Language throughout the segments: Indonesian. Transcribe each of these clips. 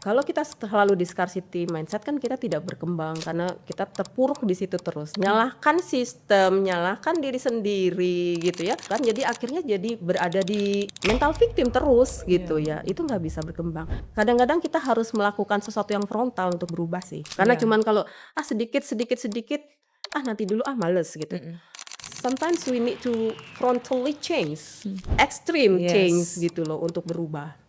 Kalau kita terlalu di scarcity mindset kan kita tidak berkembang karena kita terpuruk di situ terus. Nyalahkan sistem, nyalahkan diri sendiri gitu ya. Kan jadi akhirnya jadi berada di mental victim terus gitu ya. Itu nggak bisa berkembang. Kadang-kadang kita harus melakukan sesuatu yang frontal untuk berubah sih. Karena cuman kalau sedikit nanti dulu males gitu. Sometimes we need to frontally change, extreme change gitu loh untuk berubah.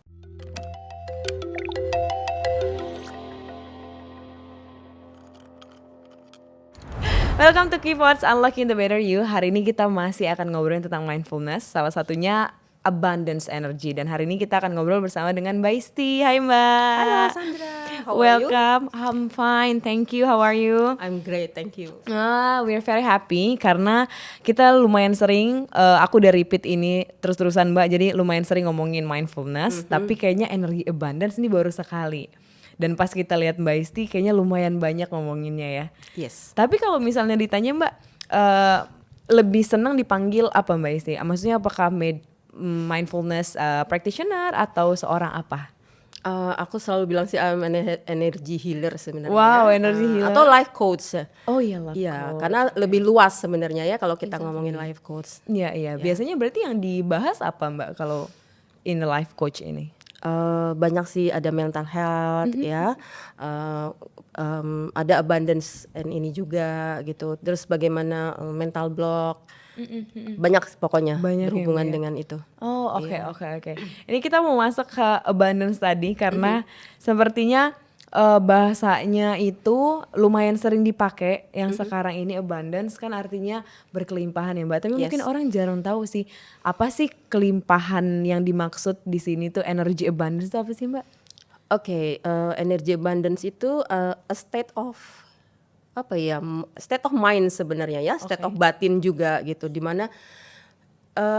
Welcome to Keywords Unlocking the Better You. Hari ini kita masih akan ngobrolin tentang mindfulness, salah satunya abundance energy. Dan hari ini kita akan ngobrol bersama dengan Mbak Isti. Hai Mbak. Halo Sandra, how are you? Welcome, I'm fine, thank you. How are you? I'm great, thank you. We're very happy karena kita lumayan sering, aku udah repeat ini terus-terusan Mbak, jadi lumayan sering ngomongin mindfulness, tapi kayaknya energi abundance ini baru sekali. Dan pas kita lihat Mbak Isti kayaknya lumayan banyak ngomonginnya ya. Yes. Tapi kalau misalnya ditanya Mbak, lebih senang dipanggil apa Mbak Isti? Maksudnya apakah mindfulness practitioner atau seorang apa? Aku selalu bilang sih I'm an energy healer sebenarnya. Wow, energy healer. Atau life coach. Oh iya, life Iya, coach. karena lebih luas sebenarnya ya kalau kita ngomongin life coach. Iya. Biasanya berarti yang dibahas apa Mbak kalau in the life coach ini? Banyak sih, ada mental health ya, ada abundance and ini juga gitu. Terus bagaimana mental block, banyak pokoknya berhubungan dengan itu. Oh oke. Ini kita mau masuk ke abundance tadi karena sepertinya bahasanya itu lumayan sering dipakai yang sekarang ini. Abundance kan artinya berkelimpahan ya Mbak. Tapi mungkin orang jarang tahu sih apa sih kelimpahan yang dimaksud di sini tuh. Energy abundance itu apa sih Mbak? Oke, energy abundance itu a state of state of mind sebenarnya ya, state of batin juga gitu, dimana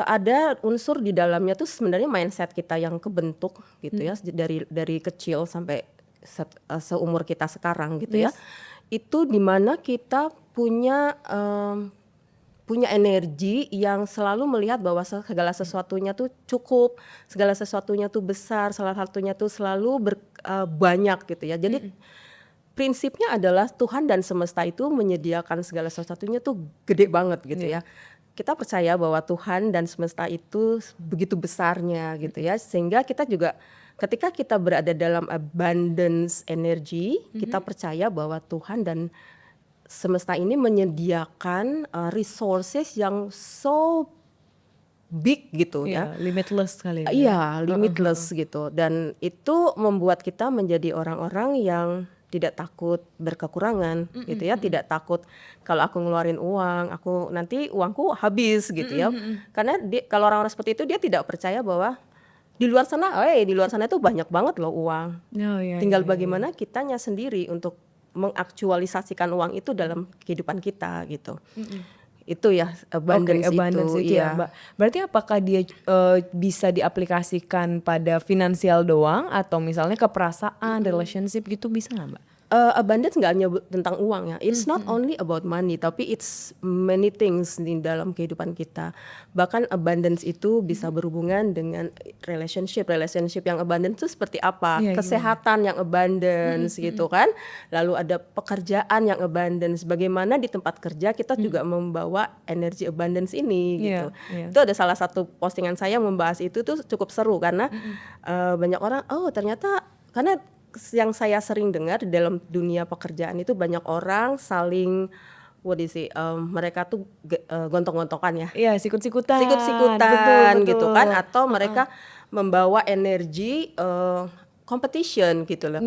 ada unsur di dalamnya tuh sebenarnya mindset kita yang kebentuk gitu ya, dari kecil sampai seumur kita sekarang gitu ya. Itu dimana kita punya energi yang selalu melihat bahwa segala sesuatunya tuh cukup, segala sesuatunya tuh besar, salah satunya tuh selalu banyak gitu ya. Jadi prinsipnya adalah Tuhan dan semesta itu menyediakan segala sesuatunya tuh gede banget gitu ya. Kita percaya bahwa Tuhan dan semesta itu begitu besarnya gitu ya, sehingga kita juga ketika kita berada dalam abundance energy, kita percaya bahwa Tuhan dan semesta ini menyediakan resources yang so big gitu ya. Limitless kali ya. Iya, limitless gitu. Dan itu membuat kita menjadi orang-orang yang tidak takut berkekurangan gitu ya, tidak takut kalau aku ngeluarin uang, nanti uangku habis gitu ya. Karena kalau orang-orang seperti itu dia tidak percaya bahwa di luar sana itu banyak banget loh uang. Tinggal bagaimana kitanya sendiri untuk mengaktualisasikan uang itu dalam kehidupan kita gitu. Itu ya abundance itu ya Mbak. Berarti apakah dia bisa diaplikasikan pada finansial doang atau misalnya ke perasaan, relationship gitu, bisa nggak Mbak? Abundance nggak hanya tentang uang ya. It's not only about money, tapi it's many things di dalam kehidupan kita. Bahkan abundance itu bisa berhubungan dengan relationship yang abundance itu seperti apa? Kesehatan yang abundance gitu kan. Lalu ada pekerjaan yang abundance. Bagaimana di tempat kerja kita juga membawa energi abundance ini gitu. Itu ada salah satu postingan saya membahas itu tuh cukup seru karena banyak orang ternyata karena yang saya sering dengar di dalam dunia pekerjaan itu banyak orang saling mereka tuh gontok-gontokan ya. Iya, sikut-sikutan betul. Gitu kan, atau mereka membawa energi competition gitu loh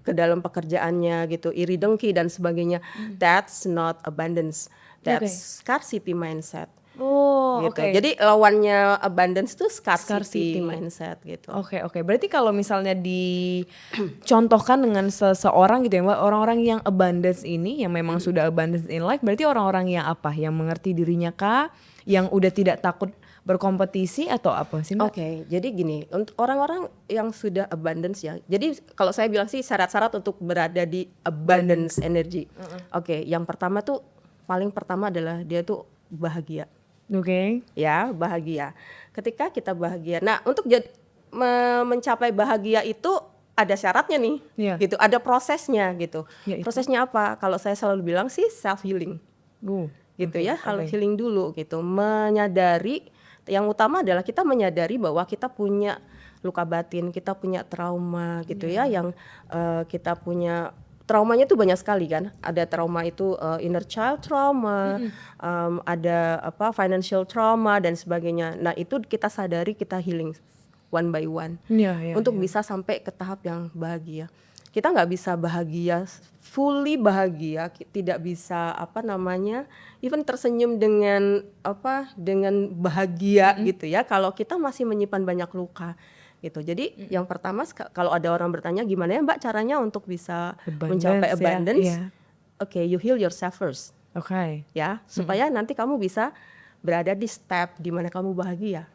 ke dalam pekerjaannya gitu, iri dengki dan sebagainya. That's not abundance. That's scarcity mindset. Gitu. Jadi lawannya abundance tuh scarcity mindset gitu. Oke. Berarti kalau misalnya dicontohkan dengan seseorang gitu ya Mbak, orang-orang yang abundance ini, yang memang sudah abundance in life, berarti orang-orang yang apa? Yang mengerti dirinya kah? Yang udah tidak takut berkompetisi atau apa sih Mbak? Jadi gini, untuk orang-orang yang sudah abundance ya. Jadi kalau saya bilang sih syarat-syarat untuk berada di abundance energy. Yang pertama tuh paling pertama adalah dia tuh bahagia. Ya, bahagia. Ketika kita bahagia. Nah, untuk mencapai bahagia itu ada syaratnya nih, Iya. gitu, ada prosesnya gitu. Ya, itu. Prosesnya apa? Kalau saya selalu bilang sih self healing, gitu Oke, ya. Kalau oke. healing dulu gitu, menyadari yang utama adalah kita menyadari bahwa kita punya luka batin, kita punya trauma gitu ya, yang kita punya traumanya tuh banyak sekali kan. Ada trauma itu inner child trauma, ada apa financial trauma dan sebagainya. Nah itu kita sadari, kita healing one by one Iya, untuk iya. bisa sampai ke tahap yang bahagia. Kita nggak bisa bahagia, fully bahagia, tidak bisa apa namanya, even tersenyum dengan apa, dengan bahagia gitu ya. Kalau kita masih menyimpan banyak luka gitu. Jadi yang pertama kalau ada orang bertanya gimana ya Mbak caranya untuk bisa mencapai Abundance, ya, abundance, iya. oke, you heal yourself first Oke. ya, supaya nanti kamu bisa berada di step di mana kamu bahagia.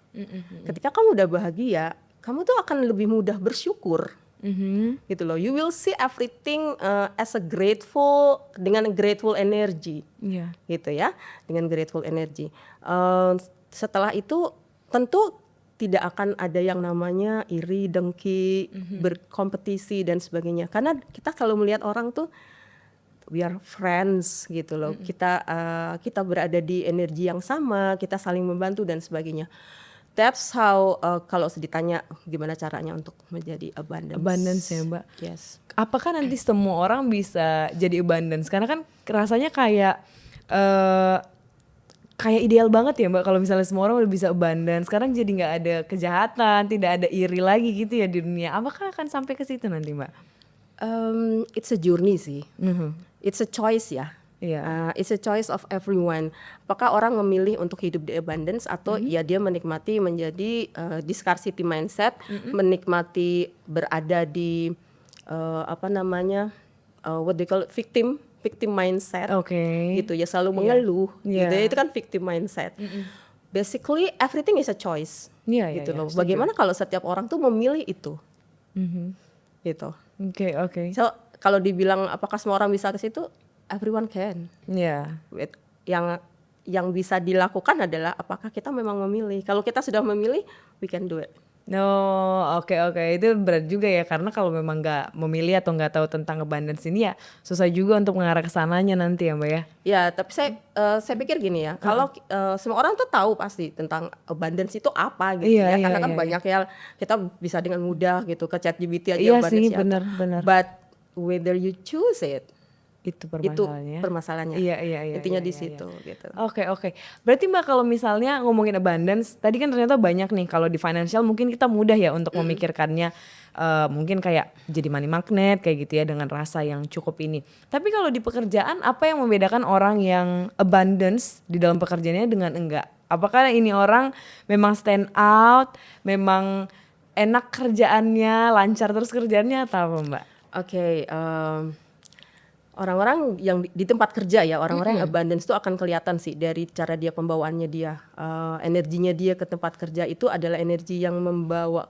Ketika kamu udah bahagia, kamu tuh akan lebih mudah bersyukur. Gitu loh. You will see everything as a grateful, dengan grateful energy. Iya. Gitu ya, dengan grateful energy. Setelah itu tentu tidak akan ada yang namanya iri, dengki, berkompetisi dan sebagainya. Karena kita selalu melihat orang tuh we are friends gitu loh. Kita berada di energi yang sama, kita saling membantu dan sebagainya. That's how kalau ditanya gimana caranya untuk menjadi abundance. Abundance ya Mbak. Yes. Apakah nanti semua orang bisa jadi abundance? Karena kan rasanya kayak kayak ideal banget ya Mbak kalau misalnya semua orang udah bisa abundance. Sekarang jadi nggak ada kejahatan, tidak ada iri lagi gitu ya di dunia. Apakah akan sampai ke situ nanti Mbak? It's a journey sih. It's a choice ya. Iya. It's a choice of everyone. Apakah orang memilih untuk hidup di abundance atau ya dia menikmati menjadi di scarcity mindset, menikmati berada di apa namanya what they call it, victim mindset. Oke. Gitu ya, selalu mengeluh. Iya. Gitu ya, itu kan victim mindset. Basically everything is a choice. Iya, iya, Gitu iya, loh. setuju. Bagaimana kalau setiap orang tuh memilih itu? Gitu. Oke. So kalau dibilang apakah semua orang bisa ke situ? Everyone can. Iya. Yang bisa dilakukan adalah apakah kita memang memilih. Kalau kita sudah memilih, we can do it. No, oke. Itu berat juga ya karena kalau memang nggak memilih atau nggak tahu tentang abundance ini ya susah juga untuk mengarah ke sananya nanti ya Mbak ya. Ya, tapi saya pikir gini ya, kalau semua orang tuh tahu pasti tentang abundance itu apa gitu Iya, ya, iya, karena kan iya, banyak ya kita bisa dengan mudah gitu ke ChatGPT aja Iya abundance sih, apa. benar. But whether you choose it, Itu itu permasalahannya. permasalahannya. Iya. Intinya iya, di iya. situ gitu. Oke. Berarti Mbak kalau misalnya ngomongin abundance, tadi kan ternyata banyak nih kalau di financial mungkin kita mudah ya untuk memikirkannya mungkin kayak jadi money magnet kayak gitu ya dengan rasa yang cukup ini. Tapi kalau di pekerjaan apa yang membedakan orang yang abundance di dalam pekerjaannya dengan enggak? Apakah ini orang memang stand out, memang enak kerjaannya, lancar terus kerjaannya atau apa Mbak? Oke, orang-orang yang di tempat kerja ya, orang-orang yang abundance itu akan kelihatan sih dari cara dia pembawaannya dia, energinya dia ke tempat kerja itu adalah energi yang membawa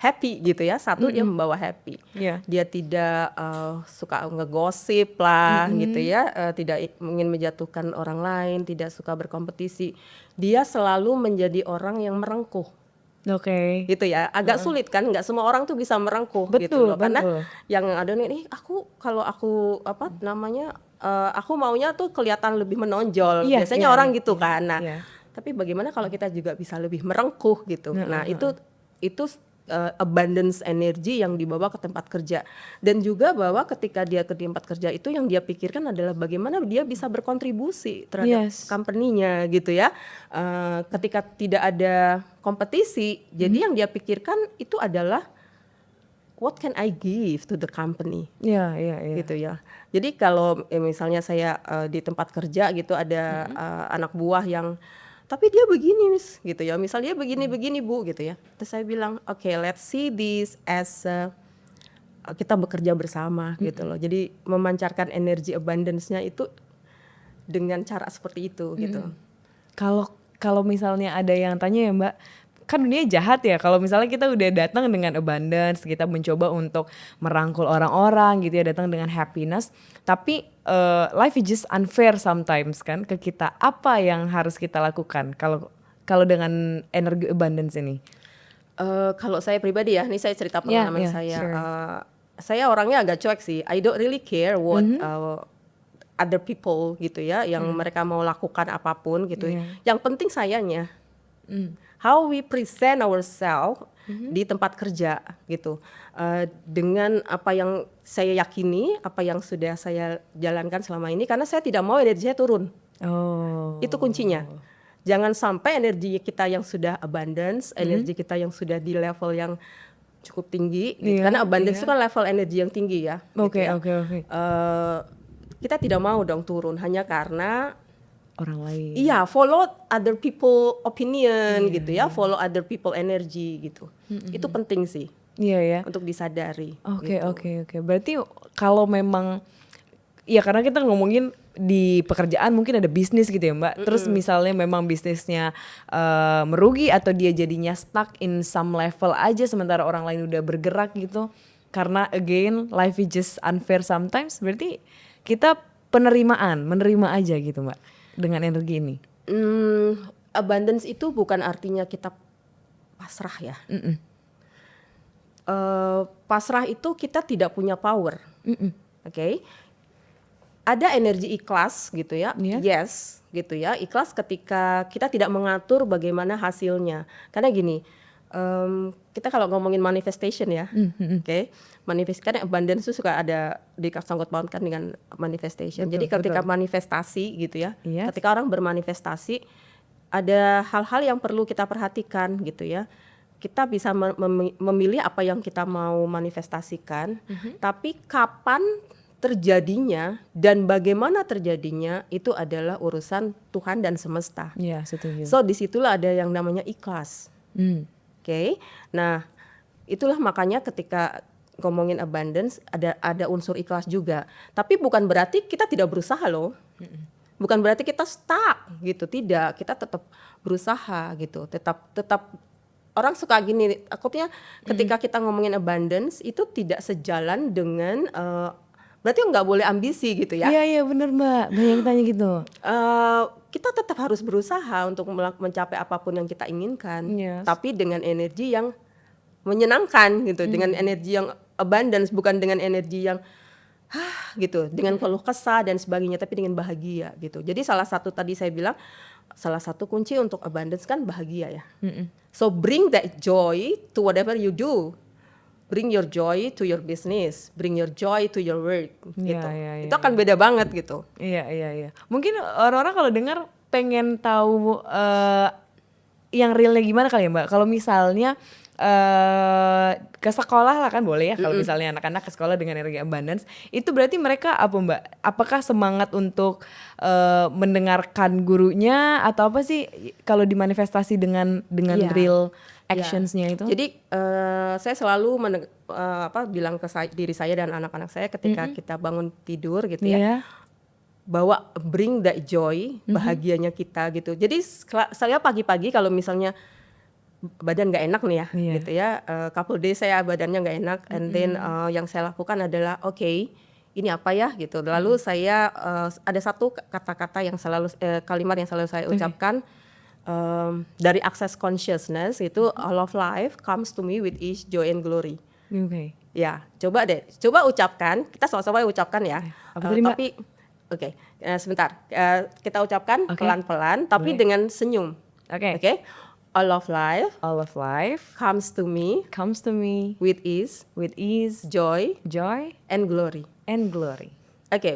happy gitu ya. Satu dia membawa happy, Iya. dia tidak suka ngegosip lah gitu ya, tidak ingin menjatuhkan orang lain, tidak suka berkompetisi. Dia selalu menjadi orang yang merengkuh. Oke. Gitu ya, agak sulit kan, nggak semua orang tuh bisa merengkuh gitu Betul, loh, karena betul. yang ada nih kalau aku apa namanya aku maunya tuh kelihatan lebih menonjol, Iya, biasanya iya, orang iya, gitu iya, kan. Nah, iya. tapi bagaimana kalau kita juga bisa lebih merengkuh gitu. Nah, itu abundance energi yang dibawa ke tempat kerja, dan juga bahwa ketika dia ke tempat kerja itu yang dia pikirkan adalah bagaimana dia bisa berkontribusi terhadap Yes. company-nya gitu ya. Ketika tidak ada kompetisi, jadi yang dia pikirkan itu adalah what can I give to the company. Iya. Gitu ya. Jadi kalau misalnya saya di tempat kerja gitu ada anak buah yang tapi dia begini Miss gitu ya. Misalnya dia begini Bu gitu ya. Terus saya bilang, "Oke, let's see this as kita bekerja bersama gitu loh." Jadi memancarkan energi abundance-nya itu dengan cara seperti itu gitu. Kalau misalnya ada yang tanya ya Mbak, kan dunia jahat ya kalau misalnya kita udah datang dengan abundance, kita mencoba untuk merangkul orang-orang gitu ya, datang dengan happiness, tapi life is just unfair sometimes kan ke kita. Apa yang harus kita lakukan kalau dengan energi abundance ini? Kalau saya pribadi ya, ini saya cerita pengalaman saya. Sure. Saya orangnya agak cuek sih. I don't really care what other people gitu ya, yang mereka mau lakukan apapun gitu. Yang penting sayanya, how we present ourselves di tempat kerja gitu. Dengan apa yang saya yakini, apa yang sudah saya jalankan selama ini, karena saya tidak mau energi saya turun. Itu kuncinya. Jangan sampai energi kita yang sudah abundance, energi kita yang sudah di level yang cukup tinggi, gitu. Karena abundance itu kan level energi yang tinggi ya. Oke. Kita tidak mau dong turun hanya karena Orang lain. iya, follow other people opinion gitu ya, follow other people energy gitu. Itu penting sih. Iya ya. Untuk disadari. Oke. Berarti kalau memang ya karena kita ngomongin di pekerjaan mungkin ada bisnis gitu ya Mbak. Terus misalnya memang bisnisnya merugi atau dia jadinya stuck in some level aja sementara orang lain udah bergerak gitu. Karena again life is just unfair sometimes. Berarti kita menerima aja gitu Mbak dengan energi ini. Abundance itu bukan artinya kita pasrah ya. Pasrah itu kita tidak punya power. Oke. Ada energi ikhlas gitu ya, yes gitu ya, ikhlas ketika kita tidak mengatur bagaimana hasilnya. Karena gini, kita kalau ngomongin manifestation ya, oke, karena abundance itu suka ada disangkut pautkan dengan manifestation. Jadi ketika manifestasi gitu ya, ketika orang bermanifestasi, ada hal-hal yang perlu kita perhatikan gitu ya. Kita bisa memilih apa yang kita mau manifestasikan, tapi kapan terjadinya dan bagaimana terjadinya itu adalah urusan Tuhan dan semesta. Iya, setuju. So disitulah ada yang namanya ikhlas. Oke. Nah, itulah makanya ketika ngomongin abundance ada unsur ikhlas juga. Tapi bukan berarti kita tidak berusaha loh. Bukan berarti kita stuck gitu, tidak. Kita tetap berusaha gitu. Tetap orang suka gini, takutnya ketika kita ngomongin abundance itu tidak sejalan dengan berarti nggak boleh ambisi gitu ya. Iya bener Mbak, banyak yang tanya gitu. Kita tetap harus berusaha untuk mencapai apapun yang kita inginkan, Yes. tapi dengan energi yang menyenangkan gitu, dengan energi yang abundance, bukan dengan energi yang gitu, dengan keluh kesah dan sebagainya, tapi dengan bahagia gitu. Jadi salah satu tadi saya bilang, salah satu kunci untuk abundance kan bahagia ya. So bring that joy to whatever you do. Bring your joy to your business, bring your joy to your work gitu. Itu akan beda banget gitu. Iya. Mungkin orang-orang kalau dengar pengen tahu yang realnya gimana kali ya Mbak. Kalau misalnya ke sekolah lah kan boleh ya, kalau misalnya anak-anak ke sekolah dengan energi abundance, itu berarti mereka apa Mbak? Apakah semangat untuk mendengarkan gurunya atau apa sih kalau dimanifestasi dengan real actionsnya itu? Jadi saya selalu bilang ke diri saya dan anak-anak saya ketika kita bangun tidur gitu ya, bahwa bring that joy, bahagianya kita gitu. Jadi saya pagi-pagi kalau misalnya badan nggak enak nih ya, gitu ya, couple days saya badannya nggak enak, and then yang saya lakukan adalah ini apa ya gitu. Lalu saya ada satu kata-kata yang selalu kalimat yang selalu saya ucapkan. Dari access consciousness itu all of life comes to me with ease, joy and glory. Ya, coba ucapkan, kita sama-sama ucapkan ya. Tapi sebentar, kita ucapkan pelan-pelan, tapi dengan senyum. Oke. All of life comes to me with ease, joy and glory. Oke,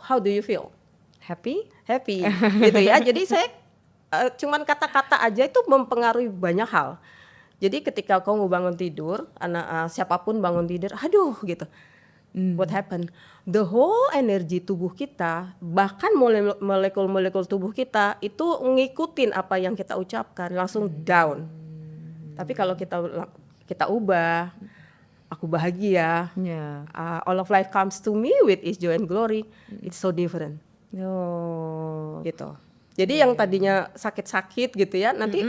how do you feel? Happy gitu ya. Jadi saya cuman kata-kata aja itu mempengaruhi banyak hal. Jadi ketika kau mau bangun tidur, siapapun bangun tidur, aduh gitu. What happened? The whole energi tubuh kita, bahkan molekul-molekul tubuh kita itu ngikutin apa yang kita ucapkan, langsung down. Tapi kalau kita ubah, aku bahagia, all of life comes to me with its joy and glory, it's so different. Gitu. Jadi yang tadinya sakit-sakit gitu ya, nanti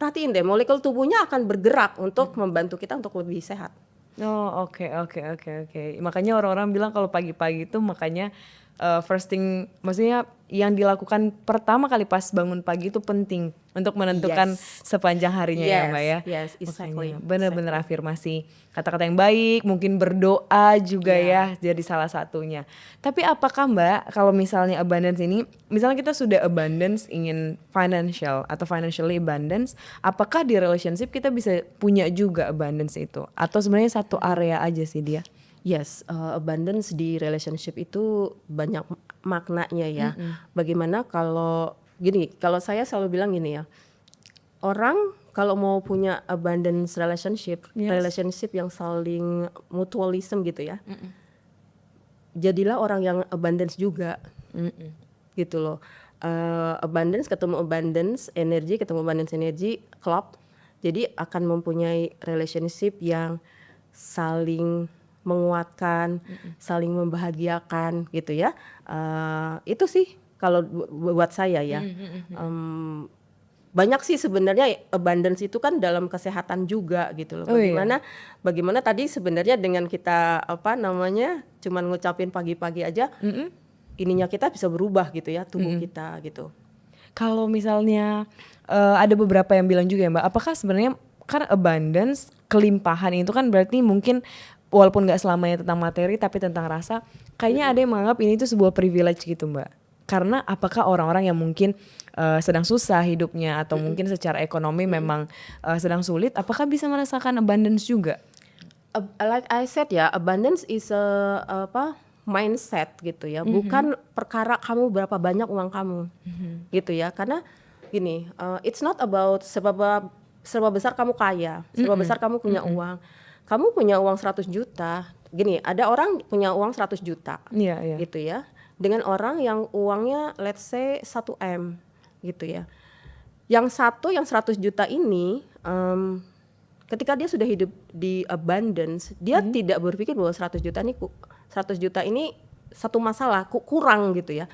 perhatiin deh, molekul tubuhnya akan bergerak untuk membantu kita untuk lebih sehat. Oke. Makanya orang-orang bilang kalau pagi-pagi itu makanya first thing, maksudnya yang dilakukan pertama kali pas bangun pagi itu penting untuk menentukan Yes. sepanjang harinya ya Mbak ya. Yes, exactly. Makanya benar-benar afirmasi, kata-kata yang baik, mungkin berdoa juga ya jadi salah satunya. Tapi apakah Mbak kalau misalnya abundance ini, misalnya kita sudah abundance ingin financial atau financially abundance, apakah di relationship kita bisa punya juga abundance itu? Atau sebenarnya satu area aja sih dia? Yes, abundance di relationship itu banyak maknanya ya. Bagaimana kalau gini, kalau saya selalu bilang gini ya, orang kalau mau punya abundance relationship, relationship yang saling mutualism gitu ya, jadilah orang yang abundance juga, gitu loh. Abundance ketemu abundance, energi ketemu abundance energi, klop. Jadi akan mempunyai relationship yang saling menguatkan, saling membahagiakan gitu ya. Itu sih kalau buat saya ya. Banyak sih sebenarnya abundance itu kan dalam kesehatan juga gitu loh. Bagaimana tadi sebenarnya dengan kita cuman ngucapin pagi-pagi aja, ininya kita bisa berubah gitu ya, tubuh kita gitu. Kalau misalnya ada beberapa yang bilang juga ya Mbak, apakah sebenarnya kan abundance, kelimpahan itu kan berarti mungkin walaupun gak selamanya tentang materi tapi tentang rasa, kayaknya ada yang menganggap ini tuh sebuah privilege gitu Mbak. Karena apakah orang-orang yang mungkin sedang susah hidupnya atau mungkin secara ekonomi memang sedang sulit, apakah bisa merasakan abundance juga? Like I said ya, abundance is mindset gitu ya, bukan perkara kamu berapa banyak uang kamu, gitu ya. Karena gini, it's not about serba besar kamu kaya, serba besar kamu punya uang. Kamu punya uang 100 juta, gini, ada orang punya uang 100 juta, gitu ya, dengan orang yang uangnya let's say 1 M, gitu ya. Yang 100 juta ini, ketika dia sudah hidup di abundance, dia tidak berpikir bahwa 100 juta ini satu masalah, kurang gitu ya.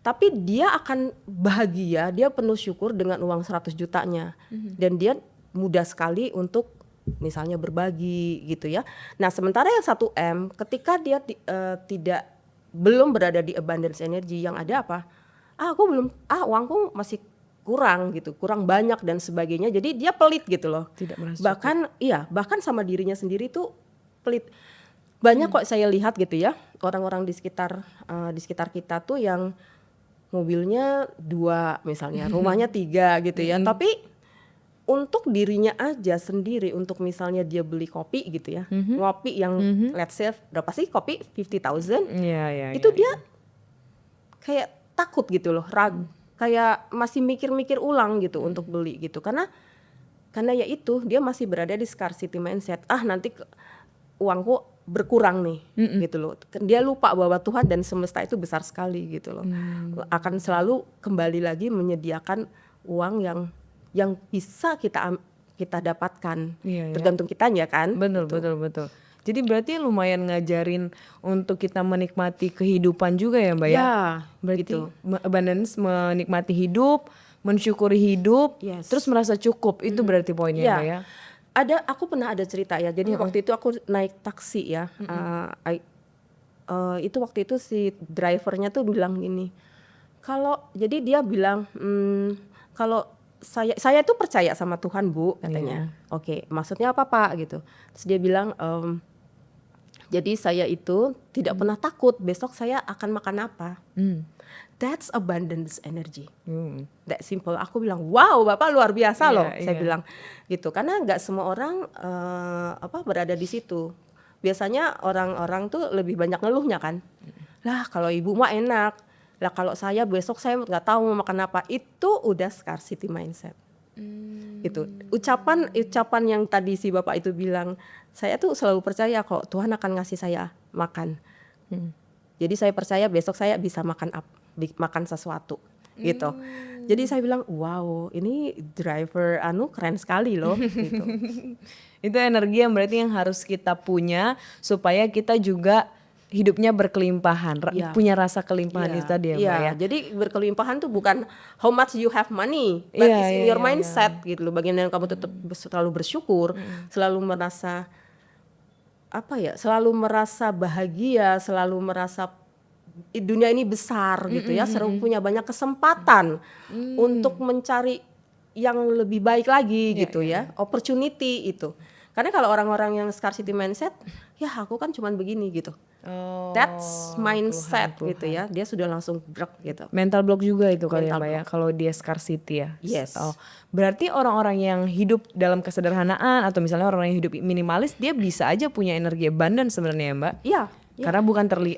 Tapi dia akan bahagia, dia penuh syukur dengan uang 100 jutanya. Dan dia mudah sekali untuk misalnya berbagi gitu ya. Nah sementara yang 1 M, ketika dia belum berada di abundance energy, yang ada apa? Uangku masih kurang gitu, kurang banyak dan sebagainya. Jadi dia pelit gitu loh. Tidak merasa bahkan sama dirinya sendiri tuh pelit. Banyak kok saya lihat gitu ya, orang-orang di sekitar kita tuh yang mobilnya 2 misalnya, rumahnya 3 gitu ya. Tapi untuk dirinya aja sendiri, untuk misalnya dia beli kopi gitu ya, ngopi yang let's say berapa sih kopi 50,000, itu dia kayak takut gitu loh, ragu, kayak masih mikir-mikir ulang gitu untuk beli gitu, karena ya itu dia masih berada di scarcity mindset. Nanti uangku berkurang nih, gitu loh. Dia lupa bahwa Tuhan dan semesta itu besar sekali gitu loh, akan selalu kembali lagi menyediakan uang yang bisa kita dapatkan, tergantung kitanya kan. Betul. Jadi berarti lumayan ngajarin untuk kita menikmati kehidupan juga ya Mbak ya? Berarti gitu. Abundance, menikmati hidup, mensyukuri hidup, terus merasa cukup, itu berarti poinnya Mbak ya? Aku pernah ada cerita ya, jadi waktu itu aku naik taksi ya, itu waktu itu si drivernya tuh bilang gini, jadi dia bilang, kalau saya tuh percaya sama Tuhan Bu, katanya. Oke, maksudnya apa Pak gitu. Terus dia bilang, jadi saya itu tidak pernah takut besok saya akan makan apa. That's abundance energy. That simple. Aku bilang, wow Bapak luar biasa loh. Saya bilang gitu, karena nggak semua orang berada di situ. Biasanya orang-orang tuh lebih banyak ngeluhnya kan. Lah kalau ibu mah enak. Lah kalau saya besok saya nggak tahu mau makan apa, itu udah scarcity mindset. Gitu. Ucapan yang tadi si Bapak itu bilang, saya tuh selalu percaya kok Tuhan akan ngasih saya makan. Jadi saya percaya besok saya bisa makan sesuatu gitu. Jadi saya bilang, wow, ini driver keren sekali loh gitu. Itu energi yang berarti yang harus kita punya supaya kita juga hidupnya berkelimpahan, punya rasa kelimpahan itu tadi ya Mbak ya. Jadi berkelimpahan tuh bukan how much you have money, but it's in your mindset gitu loh. Bagian kamu tetap selalu bersyukur, selalu merasa selalu merasa bahagia, selalu merasa dunia ini besar gitu ya, punya banyak kesempatan untuk mencari yang lebih baik lagi gitu ya, opportunity itu. Karena kalau orang-orang yang scarcity mindset, ya aku kan cuman begini gitu. That's mindset gitu ya. Dia sudah langsung brek gitu. Mental block juga itu kali ya Mental Mbak ya, kalau dia scarcity ya. Yes. Oh, berarti orang-orang yang hidup dalam kesederhanaan atau misalnya orang yang hidup minimalis, dia bisa aja punya energi abundant sebenarnya ya Mbak. Iya. Karena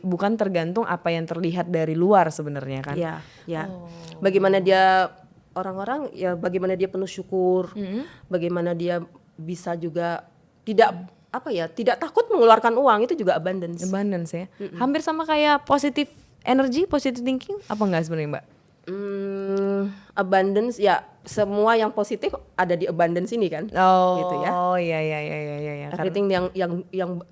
bukan tergantung apa yang terlihat dari luar sebenarnya kan. Iya, ya. Bagaimana dia orang-orang ya, bagaimana dia penuh syukur, bagaimana dia bisa juga tidak takut mengeluarkan uang, itu juga abundance. Abundance ya. Hampir sama kayak positive energy, positive thinking apa enggak sebenarnya Mbak? Abundance ya, semua yang positif ada di abundance ini kan. Gitu ya. Oh iya. Everything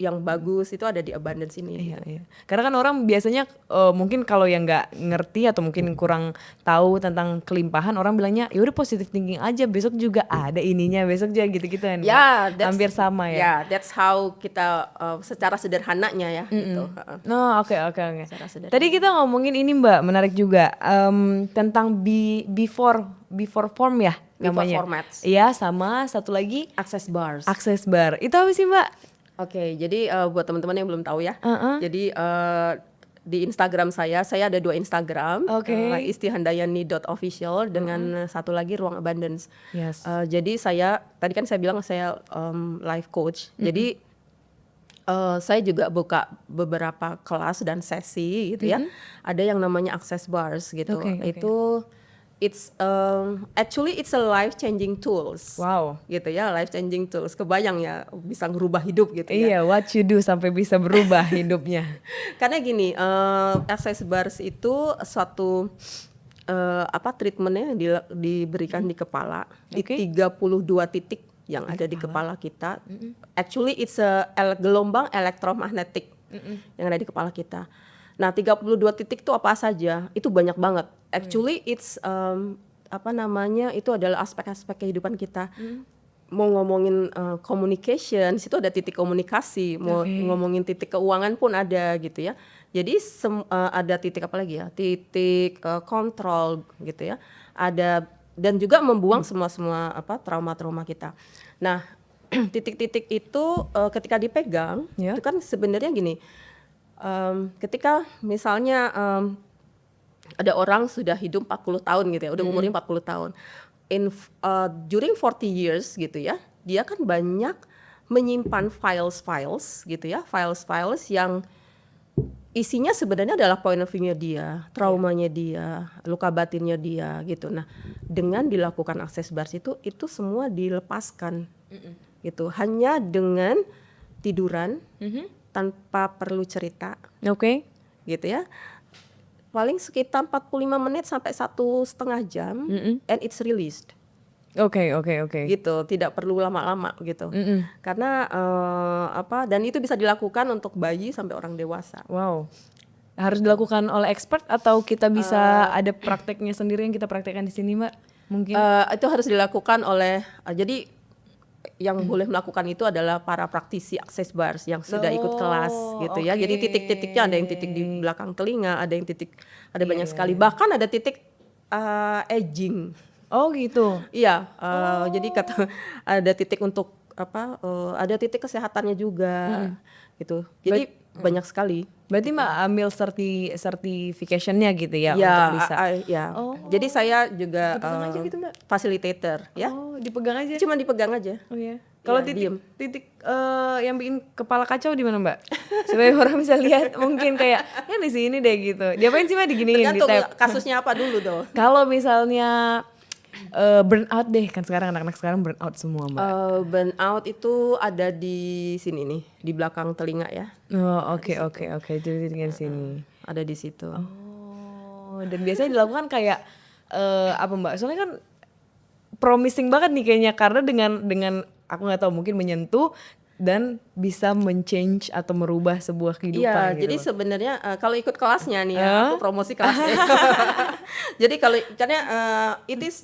yang bagus itu ada di abundance ini. Iya. Karena kan orang biasanya mungkin kalau yang nggak ngerti atau mungkin kurang tahu tentang kelimpahan, orang bilangnya ya udah positive thinking aja, besok juga ada ininya, besok juga gitu-gitu kan. Ya, hampir sama ya. Ya, that's how kita secara sederhananya ya gitu. No, oke. Secara sederhana. Tadi kita ngomongin ini Mbak, menarik juga tentang before form ya namanya. Before formats. Iya, sama satu lagi Access bars. access bar. Itu apa sih Mbak? Oke, jadi buat teman-teman yang belum tahu ya, jadi di Instagram saya ada 2 Instagram, istihandayani.official dengan satu lagi Ruang Abundance. Yes. Jadi tadi kan saya bilang saya life coach, jadi saya juga buka beberapa kelas dan sesi gitu ya. Ada yang namanya access bars gitu. Okay. Itu actually it's a life changing tools. Wow. Gitu ya, life changing tools. Kebayang ya bisa ngerubah hidup gitu ya. Iya, what you do sampai bisa berubah hidupnya. Karena gini, access bars itu suatu treatmentnya diberikan di kepala di 32 titik yang ada di kepala kita. Actually it's gelombang elektromagnetik yang ada di kepala kita. Nah, 32 titik itu apa saja? Itu banyak banget. Actually it's itu adalah aspek-aspek kehidupan kita. Mau ngomongin communication, situ ada titik komunikasi. Mau ngomongin titik keuangan pun ada gitu ya. Jadi ada titik apa lagi ya? Titik kontrol gitu ya. Ada, dan juga membuang semua trauma-trauma kita. Nah, titik-titik itu ketika dipegang, itu kan sebenarnya gini. Ketika misalnya ada orang sudah hidup 40 tahun gitu ya, udah umurnya 40 tahun. During 40 years gitu ya, dia kan banyak menyimpan files gitu ya, files yang isinya sebenarnya adalah point of view-nya dia, traumanya dia, luka batinnya dia gitu. Nah, dengan dilakukan access bars itu semua dilepaskan gitu, hanya dengan tiduran tanpa perlu cerita. Oke. Gitu ya. Paling sekitar 45 menit sampai 1,5 jam and it's released. Oke. Gitu, tidak perlu lama-lama gitu. Karena dan itu bisa dilakukan untuk bayi sampai orang dewasa. Wow. Harus dilakukan oleh expert atau kita bisa ada prakteknya sendiri yang kita praktekkan di sini, Mbak? Mungkin itu harus dilakukan oleh jadi yang boleh melakukan itu adalah para praktisi access bars yang sudah ikut kelas gitu ya. Jadi titik-titiknya ada yang titik di belakang telinga, ada yang titik, ada banyak sekali. Bahkan ada titik aging. Oh gitu. Iya, jadi ada titik untuk ada titik kesehatannya juga gitu. Jadi banyak sekali. Berarti Mbak ambil certification-nya gitu ya, Ya, untuk bisa. ya. Jadi saya juga Dipegang aja gitu, Mbak? facilitator ya. Oh, dipegang aja. Cuma dipegang aja. Oh ya. Kalau diem. titik yang bikin kepala kacau di mana, Mbak? Supaya orang bisa lihat mungkin kayak ya di sini deh gitu. Diapain sih Mbak, diginiin di Tergantung tap? kasusnya apa dulu dong. Kalau misalnya burnout deh, kan sekarang anak-anak sekarang burnout semua Mbak. Burnout itu ada di sini nih, di belakang telinga ya. Oh oke. Jadi tinggal di sini. Ada di situ. Oh, dan biasanya dilakukan kayak apa Mbak? Soalnya kan promising banget nih kayaknya, karena dengan aku nggak tahu, mungkin menyentuh dan bisa men-change atau merubah sebuah kehidupan. Iya, gitu. jadi sebenarnya kalau ikut kelasnya nih ya, aku promosi kelasnya. Jadi karena it is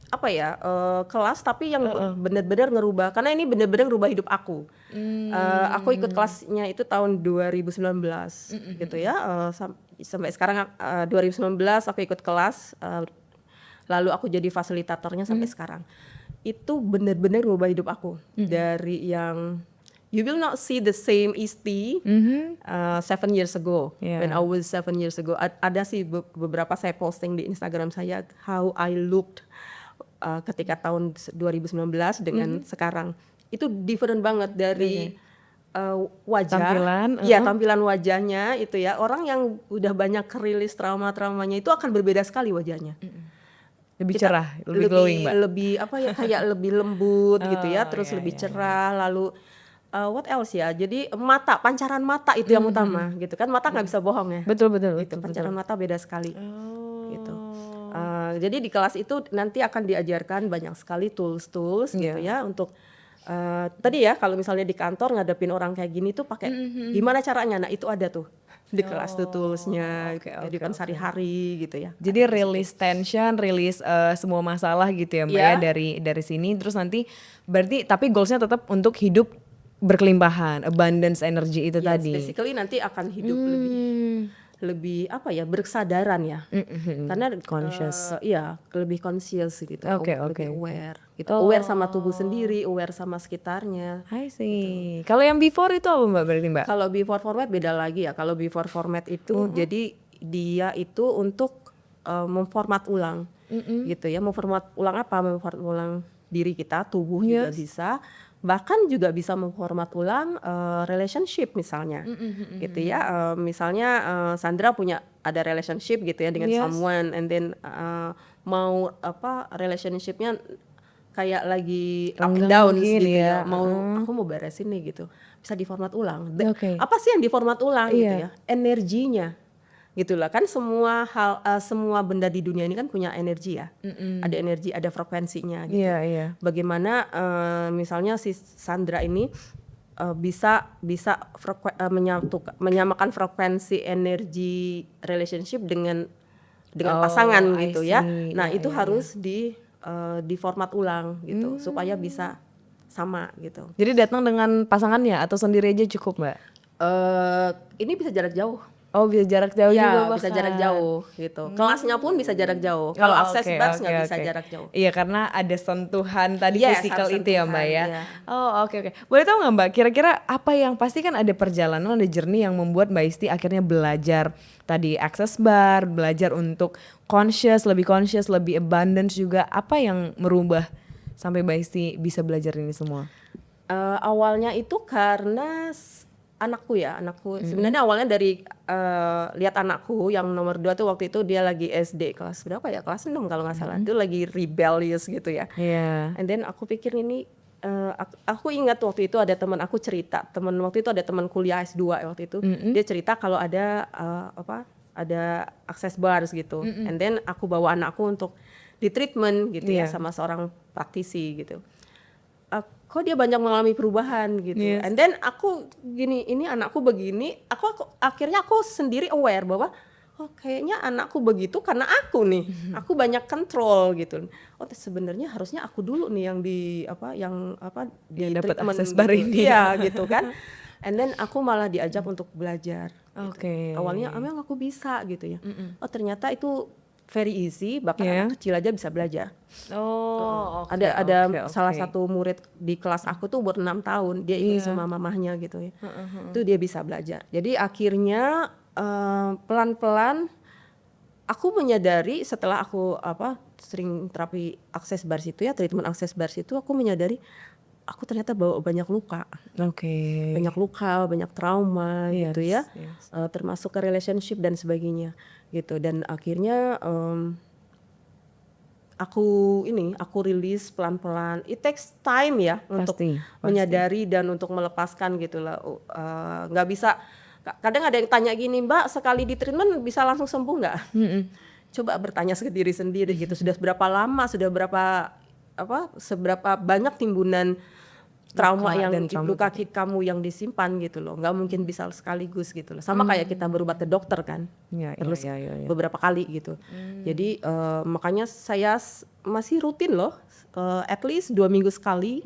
apa ya, kelas tapi yang benar-benar ngerubah, karena ini benar-benar ngerubah hidup aku. Aku ikut kelasnya itu tahun 2019 gitu ya, sampai sekarang 2019 aku ikut kelas, lalu aku jadi fasilitatornya sampai sekarang. Itu benar-benar ngubah hidup aku dari yang you will not see the same Isti 7 years ago. Yeah. When I was 7 years ago, ada sih beberapa saya posting di Instagram saya how I looked ketika tahun 2019 dengan sekarang. Itu different banget dari wajah, Tampilan, ya tampilan wajahnya itu ya. Orang yang udah banyak rilis trauma-traumanya itu akan berbeda sekali wajahnya. Lebih Kita cerah, lebih glowing, Mbak. lebih apa ya, kayak lebih lembut gitu ya, terus iya, lebih cerah, lalu what else ya, jadi mata, pancaran mata itu yang utama gitu kan, mata nggak bisa bohong ya, Betul gitu, pancaran mata beda sekali gitu. Jadi di kelas itu nanti akan diajarkan banyak sekali tools gitu ya untuk tadi ya, kalau misalnya di kantor ngadepin orang kayak gini tuh pakai gimana caranya, nah itu ada tuh di kelas tuh toolsnya, kehidupan sehari-hari gitu ya. Jadi release tension, release semua masalah gitu ya Mbak ya dari sini, terus nanti berarti tapi goalsnya tetap untuk hidup berkelimpahan, abundance energy itu tadi. Basically nanti akan hidup lebih apa ya, berkesadaran ya, karena conscious. iya lebih conscious gitu, lebih aware gitu, aware sama tubuh sendiri, aware sama sekitarnya. I see. Kalau yang before itu apa Mbak berarti Mbak? Kalau before format beda lagi ya. Kalau before format itu jadi dia itu untuk memformat ulang gitu ya, memformat ulang apa, memformat ulang diri kita, tubuh juga bisa, bahkan juga bisa memformat ulang relationship misalnya gitu ya. Misalnya Sandra ada relationship gitu ya dengan someone, and then mau apa, relationshipnya kayak lagi up and down gitu ya, aku mau beresin nih gitu, bisa diformat ulang. Apa sih yang diformat ulang gitu ya, energinya gitulah kan. Semua hal, semua benda di dunia ini kan punya energi ya, ada energi, ada frekuensinya gitu. Bagaimana misalnya si Sandra ini bisa menyamakan frekuensi energi relationship dengan pasangan gitu ya. Nah itu harus di format ulang gitu supaya bisa sama gitu. Jadi datang dengan pasangannya atau sendiri aja cukup Mbak? Ini bisa jarak jauh. Oh bisa jarak jauh juga bahkan. Bisa jarak jauh gitu. Kelasnya pun bisa jarak jauh. Kalau akses bars nggak bisa jarak jauh. Iya karena ada sentuhan tadi physical itu ya Mbak ya. Iya. Oh oke. Boleh tahu nggak Mbak kira-kira apa yang pasti kan ada perjalanan, ada journey yang membuat Mbak Isti akhirnya belajar tadi access bar, belajar untuk lebih conscious, lebih abundance juga. Apa yang merubah sampai Mbak Isti bisa belajar ini semua? Awalnya itu karena anakku sebenarnya awalnya dari lihat anakku yang nomor 2 tuh, waktu itu dia lagi SD kelas berapa ya, kelas 6 kalau nggak salah, itu lagi rebellious gitu ya. And then aku pikir ini aku ingat waktu itu ada teman aku cerita, waktu itu ada teman kuliah S2 waktu itu, dia cerita kalau ada ada access bars gitu, and then aku bawa anakku untuk di treatment gitu ya sama seorang praktisi gitu. Kok dia banyak mengalami perubahan gitu. And then aku gini, ini anakku begini, akhirnya aku sendiri aware bahwa kayaknya anakku begitu karena aku nih, aku banyak kontrol gitu. Sebenarnya harusnya aku dulu nih yang di dapat akses gitu. bar ini. Iya gitu kan. And then aku malah diajak untuk belajar. Gitu. Awalnya emang aku bisa gitu ya. Ternyata itu very easy, bahkan anak kecil aja bisa belajar. Ada salah satu murid di kelas aku tuh umur 6 tahun, dia ikut sama mamahnya gitu ya. Itu dia bisa belajar. Jadi akhirnya pelan-pelan aku menyadari, setelah aku sering terapi access bars itu ya, treatment access bars itu, aku menyadari aku ternyata bawa banyak luka. Banyak luka, banyak trauma gitu ya. Termasuk ke relationship dan sebagainya gitu. Dan akhirnya aku rilis pelan-pelan. It takes time ya untuk menyadari dan untuk melepaskan gitu lah. Nggak bisa, kadang ada yang tanya gini, Mbak sekali di treatment bisa langsung sembuh nggak? Coba bertanya ke diri sendiri gitu. Sudah berapa lama, seberapa banyak timbunan trauma Luka yang dan trauma luka kamu yang disimpan gitu loh, nggak mungkin bisa sekaligus gitu loh. Sama kayak kita berobat ke dokter kan, Ya, terus ya. beberapa kali gitu. Jadi makanya saya masih rutin loh, at least 2 minggu sekali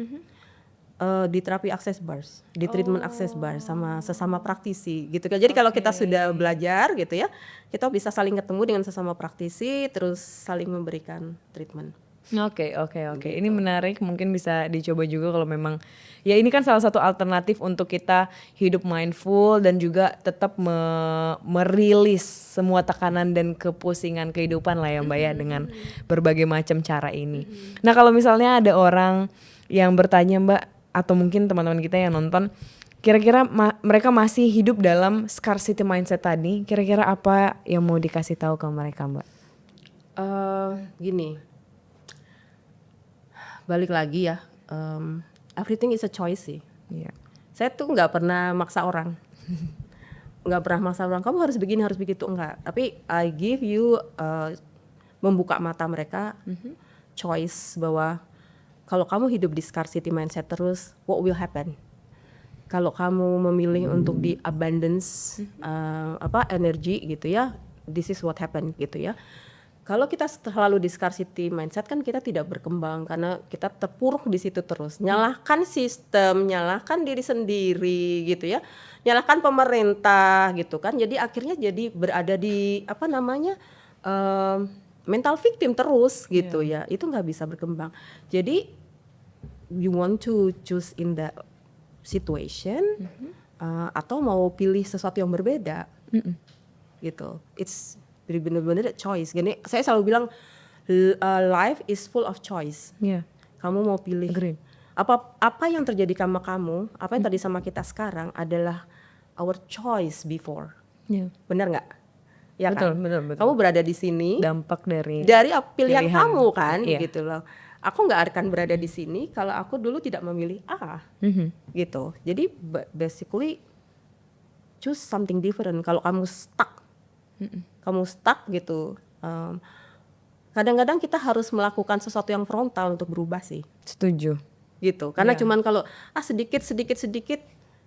di terapi access bars, di treatment access bars sama sesama praktisi gitu kan. Jadi kalau kita sudah belajar gitu ya, kita bisa saling ketemu dengan sesama praktisi, terus saling memberikan treatment. Oke. Ini menarik, mungkin bisa dicoba juga kalau memang ya ini kan salah satu alternatif untuk kita hidup mindful dan juga tetap merilis semua tekanan dan kepusingan kehidupan lah ya Mbak ya dengan berbagai macam cara ini. Nah kalau misalnya ada orang yang bertanya Mbak atau mungkin teman-teman kita yang nonton, kira-kira mereka masih hidup dalam scarcity mindset tadi, kira-kira apa yang mau dikasih tahu ke mereka Mbak? Gini, balik lagi ya, everything is a choice sih. Iya. Saya tuh nggak pernah maksa orang, kamu harus begini harus begitu, enggak. Tapi I give you membuka mata mereka, choice bahwa kalau kamu hidup di scarcity mindset terus, what will happen? Kalau kamu memilih untuk di abundance energi gitu ya, this is what happen gitu ya. Kalau kita terlalu di scarcity mindset kan kita tidak berkembang karena kita terpuruk di situ terus. Nyalahkan sistem, nyalahkan diri sendiri gitu ya. Nyalahkan pemerintah gitu kan. Jadi akhirnya jadi berada di mental victim terus gitu ya. Itu nggak bisa berkembang. Jadi you want to choose in that situation atau mau pilih sesuatu yang berbeda gitu. It's benar-benar choice. Gini, saya selalu bilang life is full of choice. Yeah. Kamu mau pilih. Agree. Apa yang terjadi sama kamu, apa yang terjadi sama kita sekarang adalah our choice before. Yeah. Benar nggak? Ya betul, kan? betul. Kamu berada di sini. Dampak dari pilihan kamu kan, iya. gitu loh. Aku nggak akan berada di sini kalau aku dulu tidak memilih A, gitu. Jadi basically choose something different. Kalau kamu stuck gitu. Kadang-kadang kita harus melakukan sesuatu yang frontal untuk berubah sih. Setuju. Gitu. Karena cuman kalau sedikit,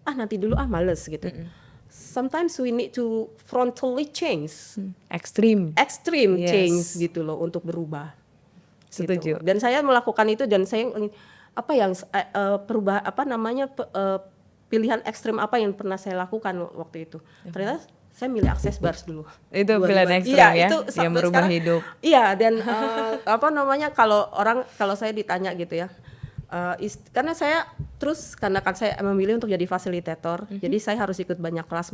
nanti dulu males gitu. Sometimes we need to frontally change. Extreme Extreme change gitu loh untuk berubah. Setuju. Gitu. Dan saya melakukan itu dan saya pilihan ekstrim apa yang pernah saya lakukan waktu itu. Ternyata saya milih access bars dulu. Itu pilihan ekstrim ya, yang merubah sekarang, hidup. Iya, dan kalau saya ditanya gitu ya, karena saya karena kan saya memilih untuk jadi fasilitator, jadi saya harus ikut banyak kelas,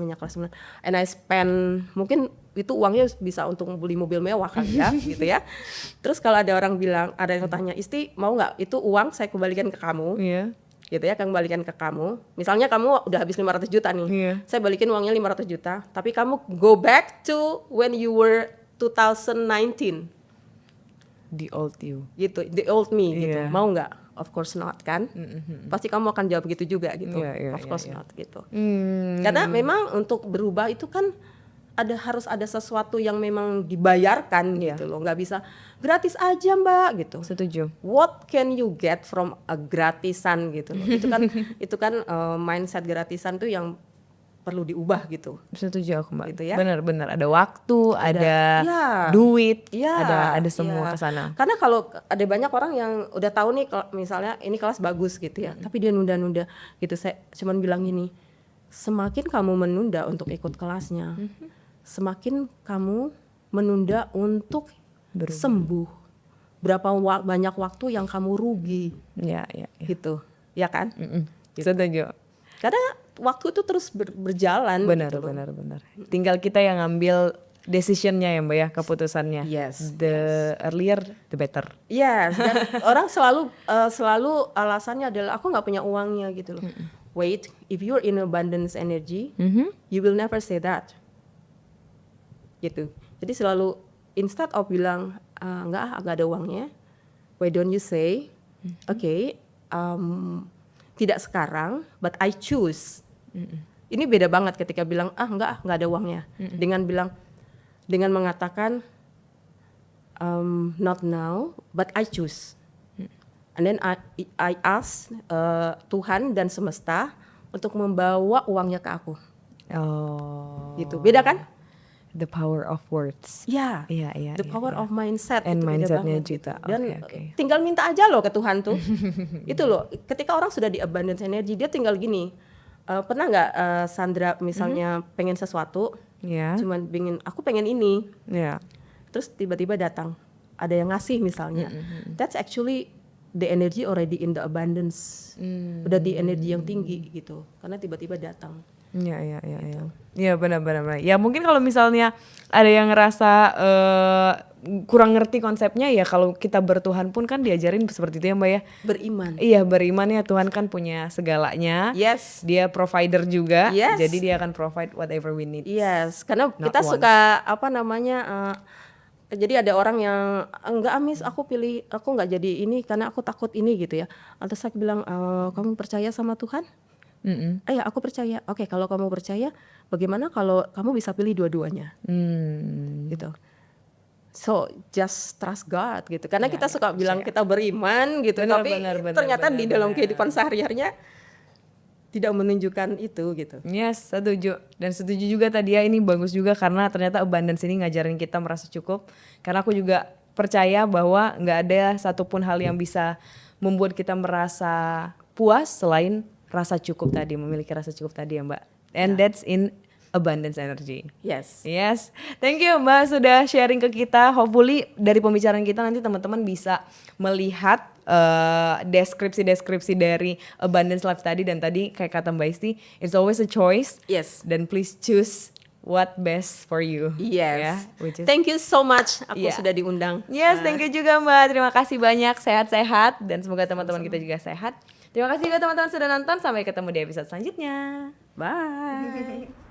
and I spend mungkin itu uangnya bisa untuk beli mobil mewah kali ya, gitu ya. Terus kalau ada orang bilang, ada yang tanya, Isti mau nggak itu uang saya kembalikan ke kamu? Iya. Gitu ya, kami balikan ke kamu. Misalnya kamu udah habis 500 juta nih, saya balikin uangnya 500 juta, tapi kamu go back to when you were 2019. The old you. Gitu, the old me gitu. Mau nggak? Of course not kan? Pasti kamu akan jawab gitu juga gitu. Of course not gitu. Karena memang untuk berubah itu kan harus ada sesuatu yang memang dibayarkan gitu loh. Nggak bisa gratis aja Mbak gitu. Setuju. What can you get from a gratisan gitu loh. Itu kan mindset gratisan tuh yang perlu diubah gitu. Setuju aku Mbak. Gitu ya. Benar-benar ada waktu, ada duit, ada semua ke sana. Karena kalau ada banyak orang yang udah tahu nih misalnya ini kelas bagus gitu ya, tapi dia nunda-nunda gitu. Saya cuman bilang gini, semakin kamu menunda untuk ikut kelasnya, semakin kamu menunda untuk sembuh. Berapa banyak waktu yang kamu rugi. Ya. Gitu. Ya kan? Gitu. Setuju. Karena waktu itu terus berjalan. Benar. Tinggal kita yang ngambil decisionnya ya Mbak ya, keputusannya. Yes. The earlier the better. Yes. Dan orang selalu alasannya adalah aku nggak punya uangnya gitu loh. Wait, if you're in abundance energy, you will never say that. Gitu. Jadi selalu instead of bilang nggak ada uangnya, why don't you say, okay, tidak sekarang, but I choose. Ini beda banget ketika bilang nggak ada uangnya, dengan mengatakan not now, but I choose. And then I ask Tuhan dan semesta untuk membawa uangnya ke aku. Oh. Gitu. Beda kan? The power of words. Ya. Iya, iya. The power of mindset And itu beda mindsetnya banget juga. gitu. Dan Oke. tinggal minta aja loh ke Tuhan tuh. Itu loh. Ketika orang sudah di abundance energy, dia tinggal gini. Pernah nggak Sandra misalnya pengen sesuatu, Iya. cuman aku pengen ini, Iya. terus tiba-tiba datang ada yang ngasih misalnya. That's actually the energy already in the abundance. Udah di energi yang tinggi gitu. Karena tiba-tiba datang. Iya. Iya benar. Ya mungkin kalau misalnya ada yang ngerasa kurang ngerti konsepnya, ya kalau kita bertuhan pun kan diajarin seperti itu ya Mbak ya. Beriman. Iya beriman ya, Tuhan kan punya segalanya. Yes. Dia provider juga. Yes. Jadi dia akan provide whatever we need. Yes, karena Not kita once. suka jadi ada orang yang enggak Amis, aku nggak jadi ini karena aku takut ini gitu ya. Terus saya bilang, kamu percaya sama Tuhan? Ya aku percaya. Oke, kalau kamu percaya, bagaimana kalau kamu bisa pilih dua-duanya? Gitu. So just trust God gitu. Karena kita suka bilang kita beriman gitu, Benar, tapi benar, ternyata di dalam benar. kehidupan sehari-harinya tidak menunjukkan itu gitu. Yes, setuju. Dan setuju juga tadi ya, ini bagus juga karena ternyata abundance ini ngajarin kita merasa cukup. Karena aku juga percaya bahwa nggak ada satupun hal yang bisa membuat kita merasa puas selain rasa cukup tadi, memiliki rasa cukup tadi ya Mbak. And that's in abundance energy. Yes. Yes, thank you Mbak sudah sharing ke kita. Hopefully dari pembicaraan kita nanti teman-teman bisa melihat deskripsi-deskripsi dari abundance life tadi, dan tadi kayak kata Mbak Isti, it's always a choice. Yes. Dan please choose what best for you. Yes. Ya, which is Thank you so much. Aku Yeah. sudah diundang. Yes, thank you juga Mbak. Terima kasih banyak, sehat-sehat dan semoga teman-teman kita juga sehat. Terima kasih juga teman-teman sudah nonton. Sampai ketemu di episode selanjutnya. Bye.